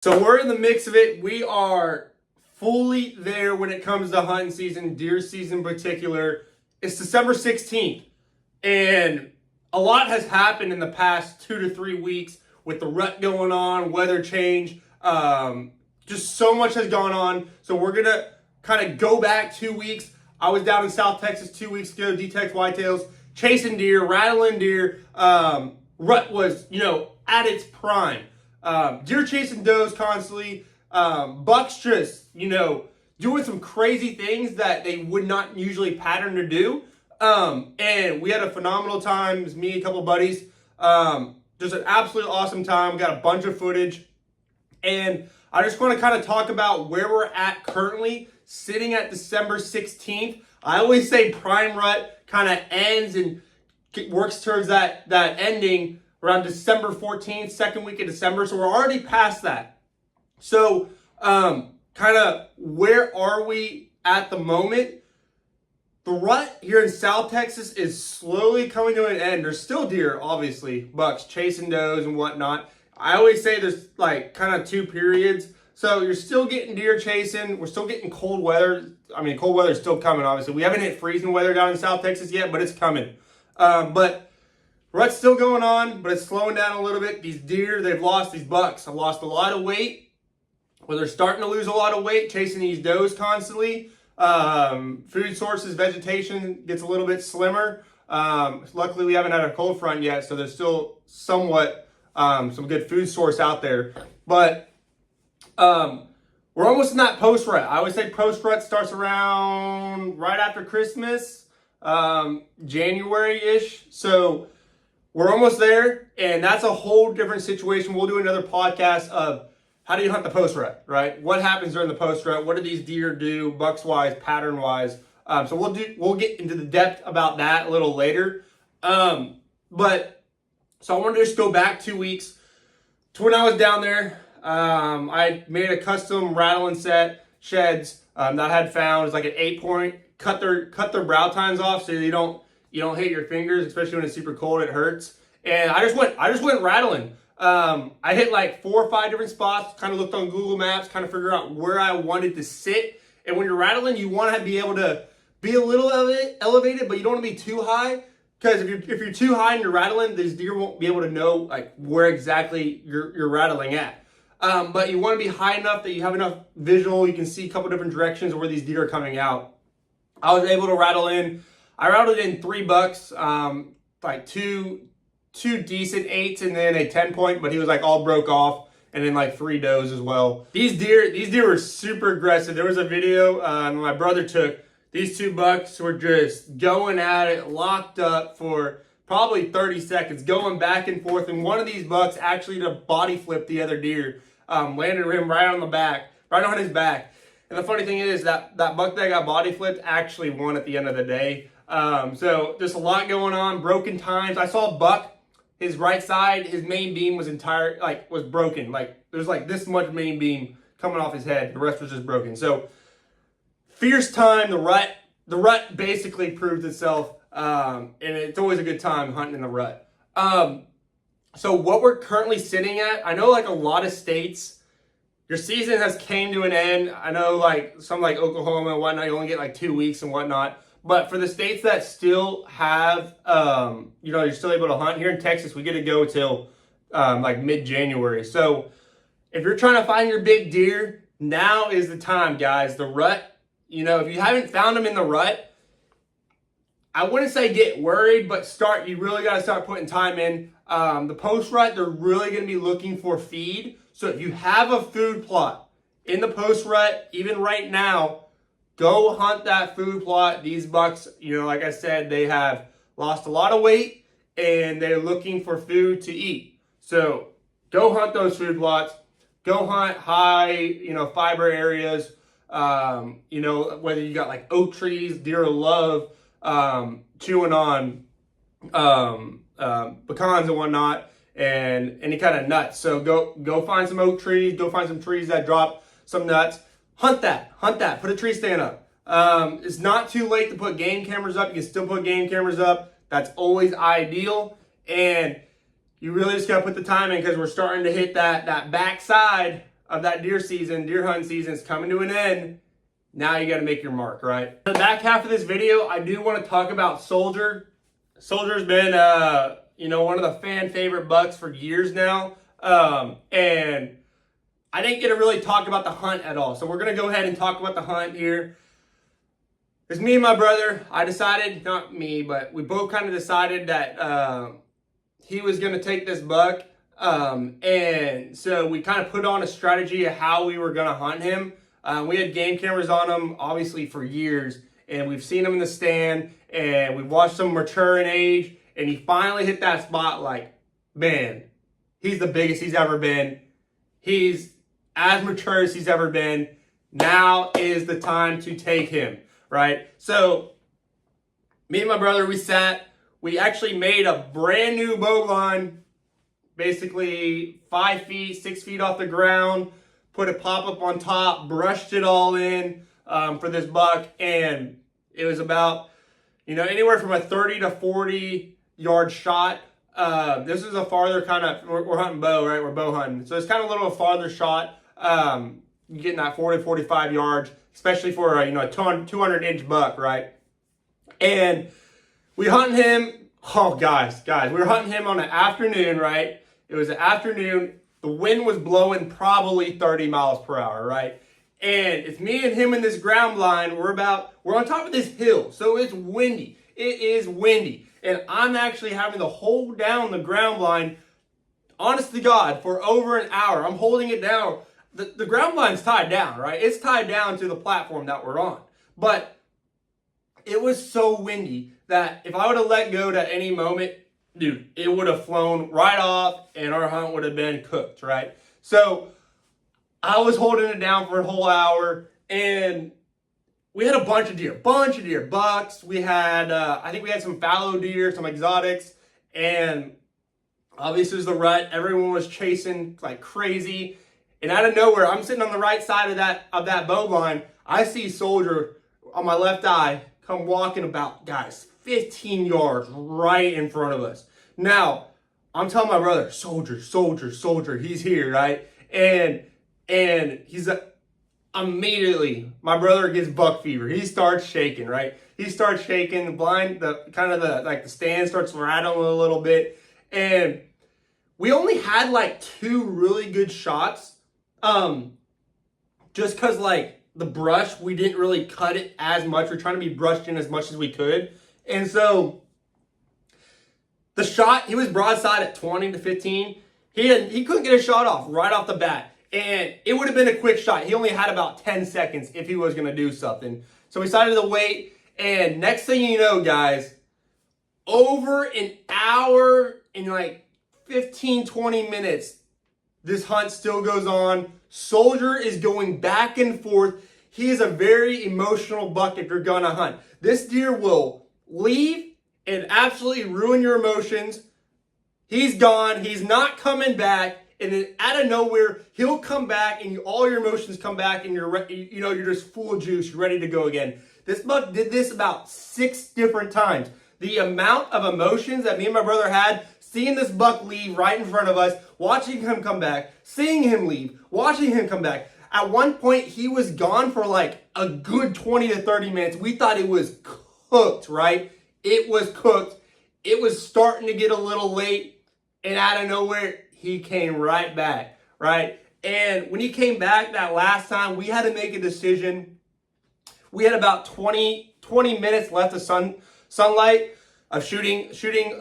So we're in the mix of it. We are fully there when it comes to hunting season, deer season in particular. It's December 16th, and a lot has happened in the past 2 to 3 weeks with the rut going on, weather change. Just so much has gone on. So we're going to kind of go back 2 weeks. I was down in South Texas 2 weeks ago, D-Tex whitetails, chasing deer, rattling deer. Rut was, at its prime. Deer chasing does constantly. Bucks just, doing some crazy things that they would not usually pattern to do. And we had a phenomenal time. It was me and a couple buddies. Just an absolute awesome time. We got a bunch of footage. And I just want to kind of talk about where we're at currently, sitting at December 16th. I always say prime rut kind of ends and works towards that ending around December 14th, second week of December. So we're already past that. So kind of where are we at the moment? The rut here in South Texas is slowly coming to an end. There's still deer, obviously, bucks chasing does and whatnot. I always say there's like kind of two periods. So you're still getting deer chasing. We're still getting cold weather. I mean, cold weather is still coming, obviously. We haven't hit freezing weather down in South Texas yet, but it's coming. But rut's still going on, but it's slowing down a little bit. These deer, these bucks have lost a lot of weight. Well, they're starting to lose a lot of weight chasing these does constantly. Food sources, vegetation gets a little bit slimmer. Luckily, we haven't had a cold front yet, so there's still somewhat some good food source out there. But we're almost in that post rut. I always say post rut starts around right after Christmas, January-ish. So we're almost there, and that's a whole different situation. We'll do another podcast of how do you hunt the post rut, right? What happens during the post rut? What do these deer do, bucks wise, pattern wise? So we'll get into the depth about that a little later. But so I wanted to just go back 2 weeks to when I was down there. I made a custom rattling set sheds that I had found. It's like an 8-point. Cut their brow tines off so you don't hit your fingers, especially when it's super cold. It hurts. And I just went rattling. I hit like 4 or 5 different spots. Kind of looked on Google Maps, kind of figure out where I wanted to sit. And when you're rattling, you want to be able to be a little elevated, but you don't want to be too high. Because if you're too high and you're rattling, these deer won't be able to know like where exactly you're rattling at. But you want to be high enough that you have enough visual. You can see a couple different directions where these deer are coming out. I was able to rattle in. I rattled in 3 bucks, like two decent 8s and then a 10-point, but he was like all broke off, and then like 3 does as well. These deer were super aggressive. There was a video my brother took. These 2 bucks were just going at it, locked up for probably 30 seconds, going back and forth. And one of these bucks actually did a body flip the other deer, landed him right on the back, right on his back. And the funny thing is that buck that got body flipped actually won at the end of the day. So there's a lot going on, broken tines. I saw a buck, his right side, his main beam was was broken. Like there's like this much main beam coming off his head. The rest was just broken. So fierce time. The rut basically proved itself. And it's always a good time hunting in the rut. So what we're currently sitting at, I know like a lot of states, your season has came to an end. I know like some like Oklahoma and whatnot, you only get like 2 weeks and whatnot. But for the states that still have, you're still able to hunt. Here in Texas, we get to go till like mid-January. So if you're trying to find your big deer, now is the time, guys. The rut, if you haven't found them in the rut, I wouldn't say get worried, but you really got to start putting time in. The post-rut, they're really going to be looking for feed. So if you have a food plot in the post-rut, even right now, go hunt that food plot. These bucks, like I said, they have lost a lot of weight and they're looking for food to eat. So go hunt those food plots. Go hunt high, fiber areas. Whether you got like oak trees, deer love chewing on pecans and whatnot, and any kind of nuts. So go find some oak trees. Go find some trees that drop some nuts. Hunt that. Put a tree stand up. It's not too late to put game cameras up. You can still put game cameras up. That's always ideal. And you really just got to put the time in because we're starting to hit that backside of that deer season, deer hunting season is coming to an end. Now you got to make your mark, right? In the back half of this video, I do want to talk about Soldier. Soldier's been, one of the fan favorite bucks for years now. And I didn't get to really talk about the hunt at all. So we're going to go ahead and talk about the hunt here. It's me and my brother. I decided, not me, but we both kind of decided that he was going to take this buck. And so we kind of put on a strategy of how we were going to hunt him. We had game cameras on him, obviously, for years. And we've seen him in the stand. And we've watched him mature in age. And he finally hit that spot like, man, he's the biggest he's ever been. He's as mature as he's ever been. Now is the time to take him, right? So me and my brother, we actually made a brand new bow line, basically 5 feet, 6 feet off the ground, put a pop-up on top, brushed it all in for this buck. And it was about, anywhere from a 30 to 40 yard shot. This is a farther kind of, we're hunting bow, right? We're bow hunting. So it's kind of a little farther shot. You're getting that 40, 45 yards, especially for a 200-inch buck, right? And we hunting him. Oh, guys, we were hunting him on an afternoon, right? It was an afternoon. The wind was blowing probably 30 miles per hour, right? And it's me and him in this ground blind. We're on top of this hill, so it's windy. It is windy. And I'm actually having to hold down the ground blind, honest to God, for over an hour. I'm holding it down. The ground blind's tied down, right? It's tied down to the platform that we're on. But it was so windy that if I would have let go at any moment, dude, it would have flown right off and our hunt would have been cooked, right? So I was holding it down for a whole hour and we had a bunch of deer, bucks. We had, I think we had some fallow deer, some exotics, and obviously it was the rut. Everyone was chasing like crazy. And out of nowhere, I'm sitting on the right side of that bow line. I see Soldier on my left eye come walking about, guys, 15 yards right in front of us. Now, I'm telling my brother, Soldier, he's here, right? And he's immediately, my brother gets buck fever. He starts shaking, right? He starts shaking. The blind, the stand starts rattling a little bit. And we only had like 2 really good shots. Just because like the brush, we didn't really cut it as much. We're trying to be brushed in as much as we could. And so the shot, he was broadside at 20 to 15. He couldn't get a shot off right off the bat. And it would have been a quick shot. He only had about 10 seconds if he was going to do something. So we decided to wait. And next thing you know, guys, over an hour and like 15, 20 minutes, this hunt still goes on. Soldier is going back and forth. He is a very emotional buck if you're going to hunt. This deer will leave and absolutely ruin your emotions. He's gone. He's not coming back. And then out of nowhere, he'll come back and all your emotions come back and you're just full of juice. You're ready to go again. This buck did this about 6 different times. The amount of emotions that me and my brother had, seeing this buck leave right in front of us, watching him come back, seeing him leave, watching him come back. At one point, he was gone for like a good 20 to 30 minutes. We thought it was cooked, right? It was cooked. It was starting to get a little late. And out of nowhere, he came right back, right? And when he came back that last time, we had to make a decision. We had about 20 minutes left of sunlight, of shooting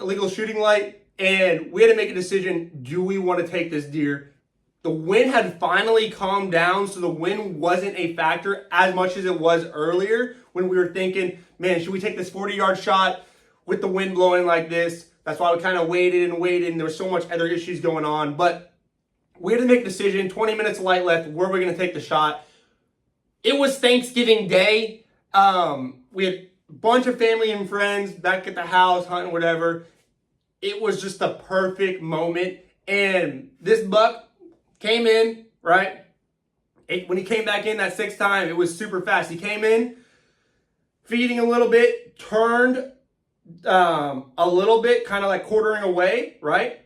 illegal shooting light. And we had to make a decision. Do we want to take this deer? The wind had finally calmed down, so the wind wasn't a factor as much as it was earlier when we were thinking, man, should we take this 40-yard shot with the wind blowing like this? That's why we kind of waited, and there was so much other issues going on. But we had to make a decision, 20 minutes of light left, where we're going to take the shot. It was Thanksgiving Day. We had a bunch of family and friends back at the house, hunting, whatever. It was just the perfect moment. And this buck came in, right? When he came back in that 6th time, it was super fast. He came in, feeding a little bit, turned a little bit, kind of like quartering away, right?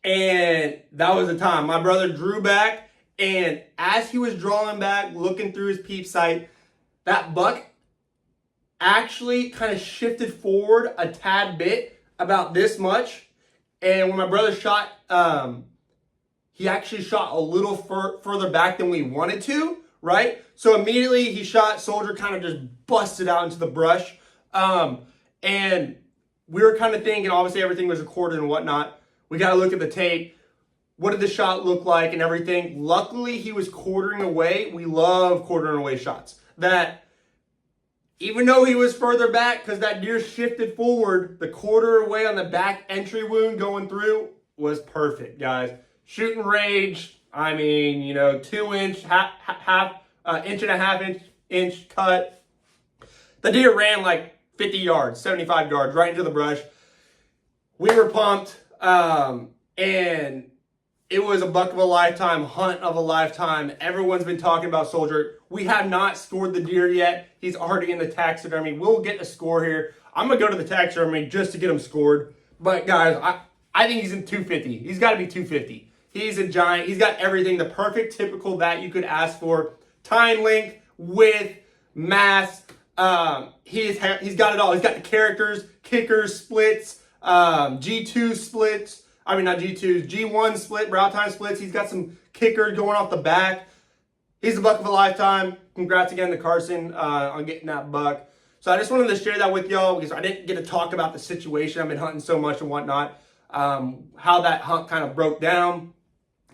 And that was the time. My brother drew back And as he was drawing back, looking through his peep sight, that buck actually kind of shifted forward a tad bit, about this much. And when my brother shot, he actually shot a little further back than we wanted to, right? So immediately he shot, Soldier kind of just busted out into the brush. And we were kind of thinking, obviously everything was recorded and whatnot. We got to look at the tape. What did the shot look like and everything? Luckily, he was quartering away. We love quartering away shots. That even though he was further back, because that deer shifted forward, the quarter away on the back entry wound going through was perfect, guys. Shooting range, I mean, 2-inch, inch and a half inch cut. The deer ran like 50 yards, 75 yards, right into the brush. We were pumped, and it was a buck of a lifetime, hunt of a lifetime. Everyone's been talking about Soldier. We have not scored the deer yet. He's already in the taxidermy. We'll get a score here. I'm going to go to the taxidermy just to get him scored. But guys, I think he's in 250. He's got to be 250. He's a giant. He's got everything, the perfect typical that you could ask for. Tine length, width, mass. He's got it all. He's got the characters, kickers, splits, G2 splits. I mean, not G2s, G1 split, brow tine splits. He's got some kickers going off the back. He's a buck of a lifetime. Congrats again to Carson on getting that buck. So I just wanted to share that with y'all because I didn't get to talk about the situation. I've been hunting so much and whatnot. How that hunt kind of broke down.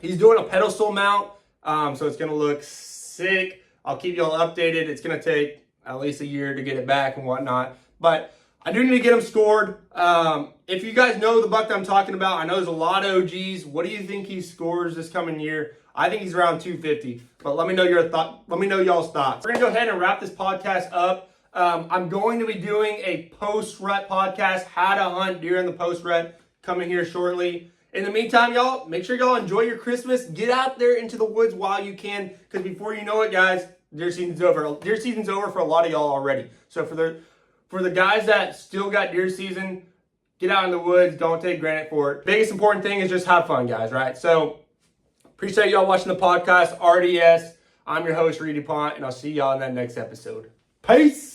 He's doing a pedestal mount, so it's going to look sick. I'll keep y'all updated. It's going to take at least a year to get it back and whatnot. But I do need to get him scored. If you guys know the buck that I'm talking about, I know there's a lot of OGs. What do you think he scores this coming year? I think he's around 250. But let me know your thought. Let me know y'all's thoughts. We're gonna go ahead and wrap this podcast up. I'm going to be doing a post-rut podcast, how to hunt deer in the post-rut, coming here shortly. In the meantime, y'all, make sure y'all enjoy your Christmas. Get out there into the woods while you can, because before you know it, guys, deer season's over. Deer season's over for a lot of y'all already. So for the guys that still got deer season, get out in the woods. Don't take granted for it. Biggest important thing is just have fun, guys, right? So appreciate y'all watching the podcast. RDS. I'm your host, Reed DuPont, and I'll see y'all in that next episode. Peace.